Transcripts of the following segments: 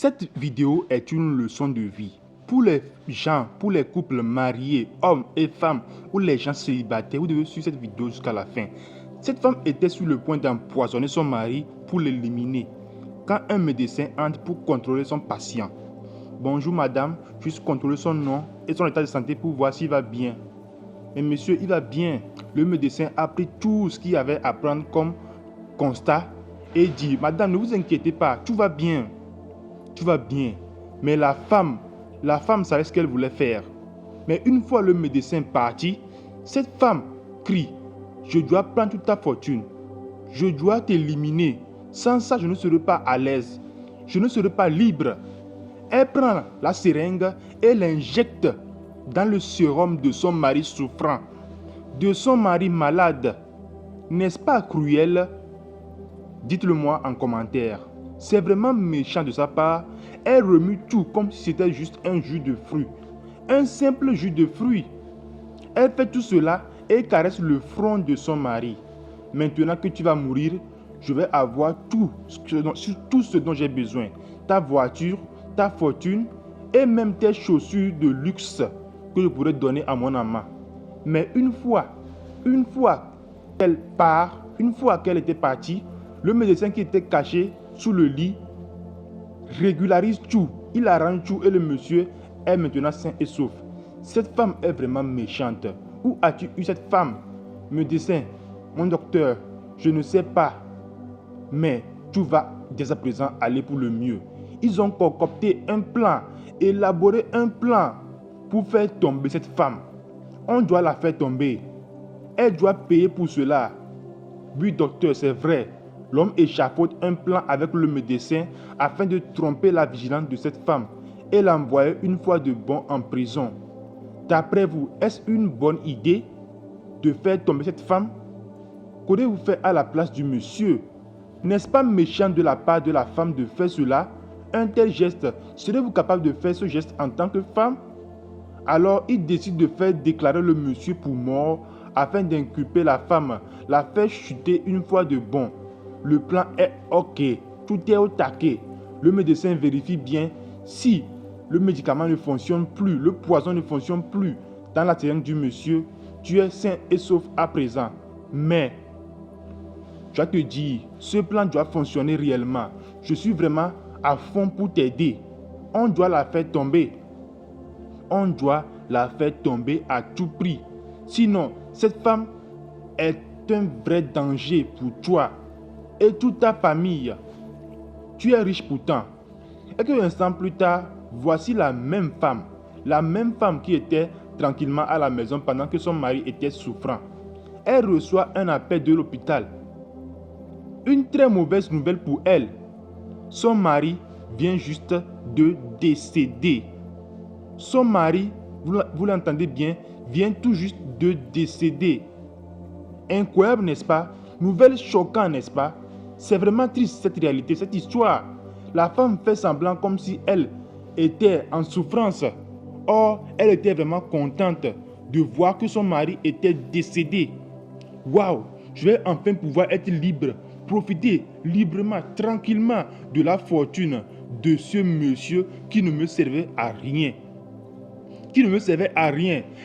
Cette vidéo est une leçon de vie. Pour les gens, pour les couples mariés, hommes et femmes, ou les gens célibataires, vous devez suivre cette vidéo jusqu'à la fin. Cette femme était sur le point d'empoisonner son mari pour l'éliminer, quand un médecin entre pour contrôler son patient. Bonjour madame, juste contrôler son nom et son état de santé pour voir s'il va bien. Mais monsieur, il va bien. Le médecin a pris tout ce qu'il avait à prendre comme constat et dit, madame, ne vous inquiétez pas, tout va bien. Tout va bien. Mais la femme savait ce qu'elle voulait faire. Mais une fois le médecin parti, cette femme crie, je dois prendre toute ta fortune. Je dois t'éliminer. Sans ça, je ne serai pas à l'aise. Je ne serai pas libre. Elle prend la seringue et l'injecte dans le sérum de son mari souffrant, de son mari malade. N'est-ce pas cruel? Dites-le moi en commentaire. C'est vraiment méchant de sa part. Elle remue tout comme si c'était juste un jus de fruits. Un simple jus de fruits. Elle fait tout cela et caresse le front de son mari. Maintenant que tu vas mourir, je vais avoir tout ce dont j'ai besoin. Ta voiture, ta fortune et même tes chaussures de luxe que je pourrais donner à mon amant. Mais une fois qu'elle part, une fois qu'elle était partie, le médecin qui était caché sous le lit régularise tout. Il arrange tout et le monsieur est maintenant sain et sauf. Cette femme est vraiment méchante. Où as-tu eu cette femme? Médecin, mon docteur, je ne sais pas. Mais tout va dès à présent aller pour le mieux. Ils ont concocté un plan, élaboré un plan pour faire tomber cette femme. On doit la faire tomber. Elle doit payer pour cela. Oui, docteur, c'est vrai. L'homme échafaude un plan avec le médecin afin de tromper la vigilance de cette femme et l'envoyer une fois de bon en prison. D'après vous, est-ce une bonne idée de faire tomber cette femme? Qu'auriez-vous fait à la place du monsieur? N'est-ce pas méchant de la part de la femme de faire cela? Un tel geste, serez-vous capable de faire ce geste en tant que femme? Alors, il décide de faire déclarer le monsieur pour mort afin d'inculper la femme, la faire chuter une fois de bon. Le plan est ok, tout est au taquet. Le médecin vérifie bien si le médicament ne fonctionne plus, le poison ne fonctionne plus dans la seringue du monsieur. Tu es sain et sauf à présent. Mais, je dois te dire, ce plan doit fonctionner réellement. Je suis vraiment à fond pour t'aider. On doit la faire tomber. On doit la faire tomber à tout prix. Sinon, cette femme est un vrai danger pour toi et toute ta famille. Tu es riche pourtant. Et quelques instants plus tard, voici la même femme qui était tranquillement à la maison pendant que son mari était souffrant. Elle reçoit un appel de l'hôpital. Une très mauvaise nouvelle pour elle. Son mari vient juste de décéder. Son mari, vous l'entendez bien, vient tout juste de décéder. Incroyable, n'est-ce pas? Nouvelle choquante, n'est-ce pas? C'est vraiment triste cette réalité, cette histoire. La femme fait semblant comme si elle était en souffrance. Or, elle était vraiment contente de voir que son mari était décédé. Waouh, je vais enfin pouvoir être libre, profiter librement, tranquillement de la fortune de ce monsieur qui ne me servait à rien.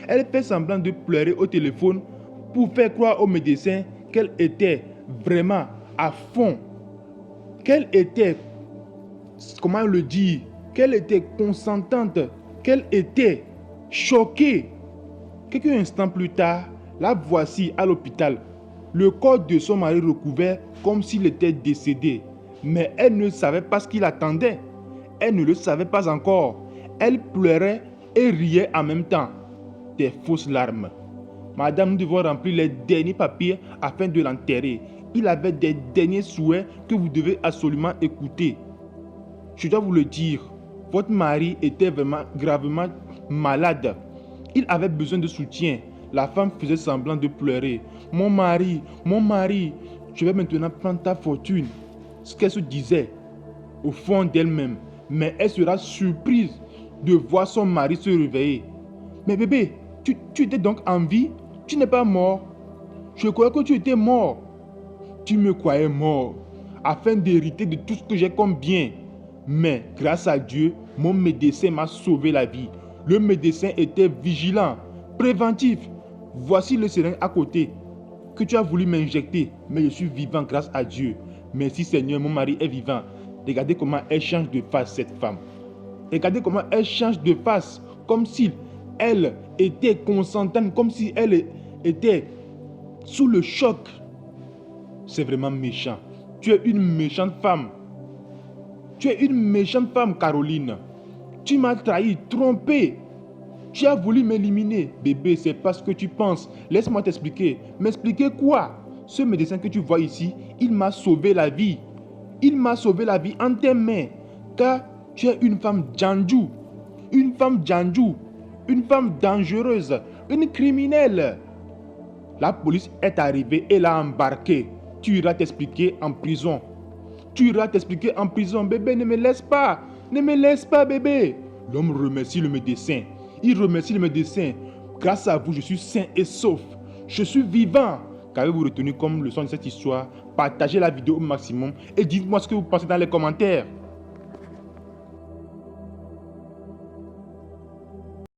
Elle fait semblant de pleurer au téléphone pour faire croire au médecin qu'elle était vraiment à fond, qu'elle était, comment le dire, qu'elle était consentante, qu'elle était choquée. Quelques instants plus tard, la voici à l'hôpital, le corps de son mari recouvert comme s'il était décédé. Mais elle ne savait pas ce qu'il attendait. Elle ne le savait pas encore. Elle pleurait et riait en même temps. Des fausses larmes. Madame, nous devons remplir les derniers papiers afin de l'enterrer. Il avait des derniers souhaits que vous devez absolument écouter. Je dois vous le dire, votre mari était vraiment gravement malade. Il avait besoin de soutien. La femme faisait semblant de pleurer. Mon mari, je vais maintenant prendre ta fortune. Ce qu'elle se disait au fond d'elle-même. Mais elle sera surprise de voir son mari se réveiller. Mais bébé, tu étais donc en vie? Tu n'es pas mort? Je croyais que tu étais mort. Tu me croyais mort afin d'hériter de tout ce que j'ai comme bien. Mais grâce à Dieu, mon médecin m'a sauvé la vie. Le médecin était vigilant, préventif. Voici le seringue à côté que tu as voulu m'injecter, mais je suis vivant grâce à Dieu. Merci Seigneur, mon mari est vivant. Regardez comment elle change de face, cette femme. Regardez comment elle change de face, comme si elle était consentante, comme si elle était sous le choc. C'est vraiment méchant. Tu es une méchante femme. Tu es une méchante femme, Caroline. Tu m'as trahi, trompé. Tu as voulu m'éliminer. Bébé, c'est pas ce que tu penses. Laisse-moi t'expliquer. M'expliquer quoi? Ce médecin que tu vois ici, il m'a sauvé la vie. Il m'a sauvé la vie en tes mains. Car tu es une femme djandjou. Une femme djandjou. Une femme dangereuse. Une criminelle. La police est arrivée et l'a embarqué. Tu iras t'expliquer en prison. Tu iras t'expliquer en prison. Bébé, ne me laisse pas. Ne me laisse pas, bébé. L'homme remercie le médecin. Il remercie le médecin. Grâce à vous, je suis sain et sauf. Je suis vivant. Qu'avez-vous retenu comme leçon de cette histoire? Partagez la vidéo au maximum et dites-moi ce que vous pensez dans les commentaires.